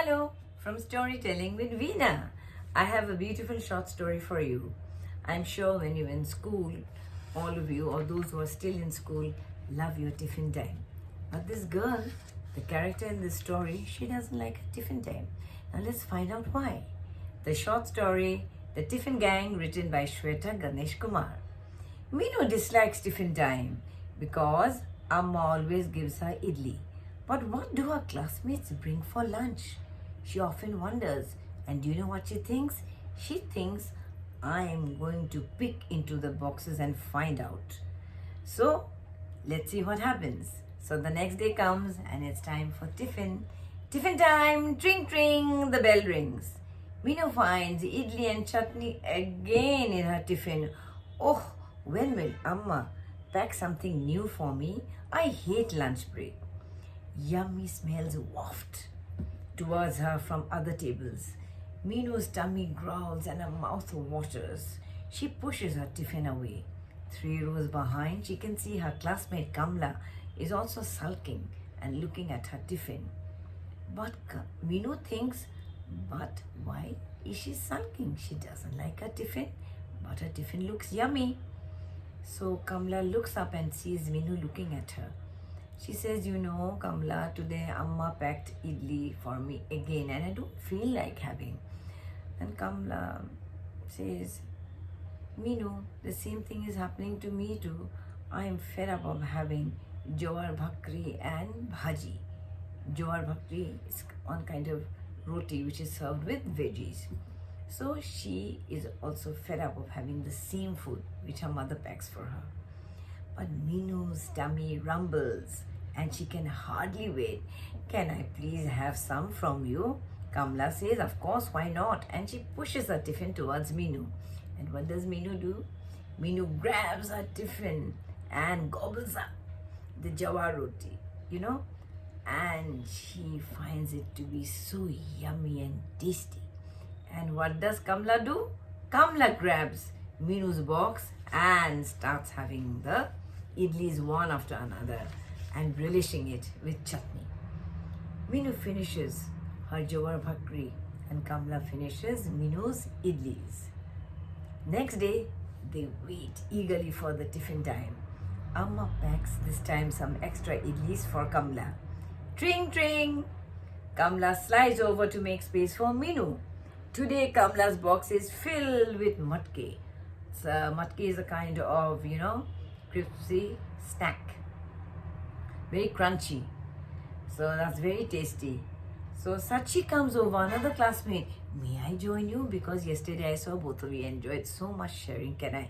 Hello from Storytelling with Veena. I have a beautiful short story for you. I'm sure when you're in school, all of you or those who are still in school love your tiffin time. But this girl, the character in this story, she doesn't like her tiffin time. Now let's find out why. The short story, The Tiffin Gang, written by Shweta Ganesh Kumar. Meenu dislikes tiffin time because Amma always gives her idli. But what do her classmates bring for lunch? She often wonders. And do you know what she thinks? She thinks, I am going to pick into the boxes and find out. So, let's see what happens. So the next day comes and it's time for tiffin. Tiffin time, tring tring, the bell rings. Meenu finds idli and chutney again in her tiffin. Oh, when will Amma pack something new for me? I hate lunch break. Yummy smells waft towards her from other tables. Meenu's tummy growls and her mouth waters. She pushes her tiffin away. 3 rows behind, she can see her classmate Kamla is also sulking and looking at her tiffin. But Meenu thinks, but why is she sulking? She doesn't like her tiffin, but her tiffin looks yummy. So Kamla looks up and sees Meenu looking at her. She says, you know, Kamla, today Amma packed idli for me again and I don't feel like having. And Kamla says, Meenu, the same thing is happening to me too. I am fed up of having jowar bhakri and bhaji. Jowar bhakri is one kind of roti which is served with veggies. So she is also fed up of having the same food which her mother packs for her. But Meenu's tummy rumbles and she can hardly wait. Can I please have some from you? Kamla says, of course, why not? And she pushes her tiffin towards Meenu. And what does Meenu do? Meenu grabs her tiffin and gobbles up the jawar roti, and she finds it to be so yummy and tasty. And what does Kamla do? Kamla grabs Meenu's box and starts having the idlis one after another and relishing it with chutney. Meenu finishes her jowar bhakri and Kamla finishes Meenu's idlis. Next day, they wait eagerly for the tiffin time. Amma packs this time some extra idlis for Kamla. Tring tring! Kamla slides over to make space for Meenu. Today, Kamla's box is filled with matke. So, matke is a kind of, crispy snack. Very crunchy. So that's very tasty. So Sachi comes over, another classmate. May I join you? Because yesterday I saw both of you enjoyed so much sharing. Can I?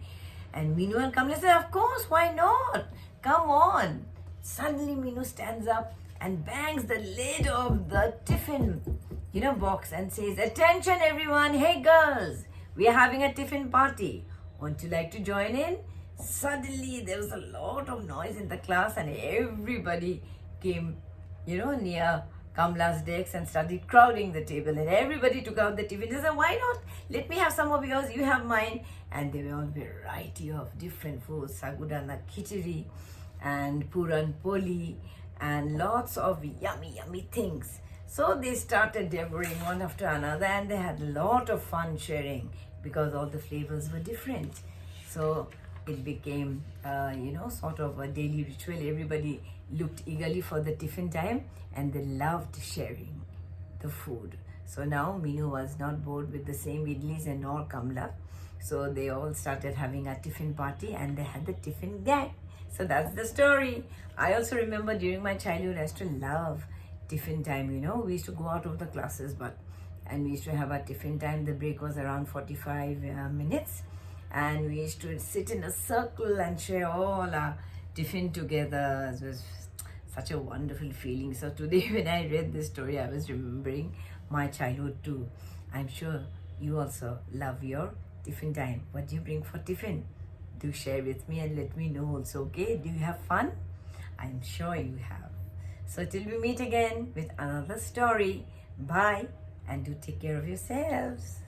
And Meenu and Kamla say, of course, why not? Come on. Suddenly Meenu stands up and bangs the lid of the tiffin, box and says, attention everyone, hey girls, we are having a tiffin party. Won't you like to join in? Suddenly there was a lot of noise in the class and everybody came, near Kamla's desk and started crowding the table and everybody took out the tiffin. They said, why not? Let me have some of yours, you have mine. And there were a variety of different foods, sagudana khichdi and puran poli and lots of yummy, yummy things. So they started devouring one after another and they had a lot of fun sharing because all the flavors were different. So it became, sort of a daily ritual. Everybody looked eagerly for the tiffin time and they loved sharing the food. So now Meenu was not bored with the same idlis and nor Kamla. So they all started having a tiffin party and they had the tiffin gang. So that's the story. I also remember during my childhood, I used to love tiffin time, We used to go out of the classes, and we used to have our tiffin time. The break was around 45 minutes. And we used to sit in a circle and share all our tiffin together. It was such a wonderful feeling. So today when I read this story, I was remembering my childhood too. I'm sure you also love your tiffin time. What do you bring for tiffin? Do share with me and let me know also, okay? Do you have fun? I'm sure you have. So till we meet again with another story, bye and do take care of yourselves.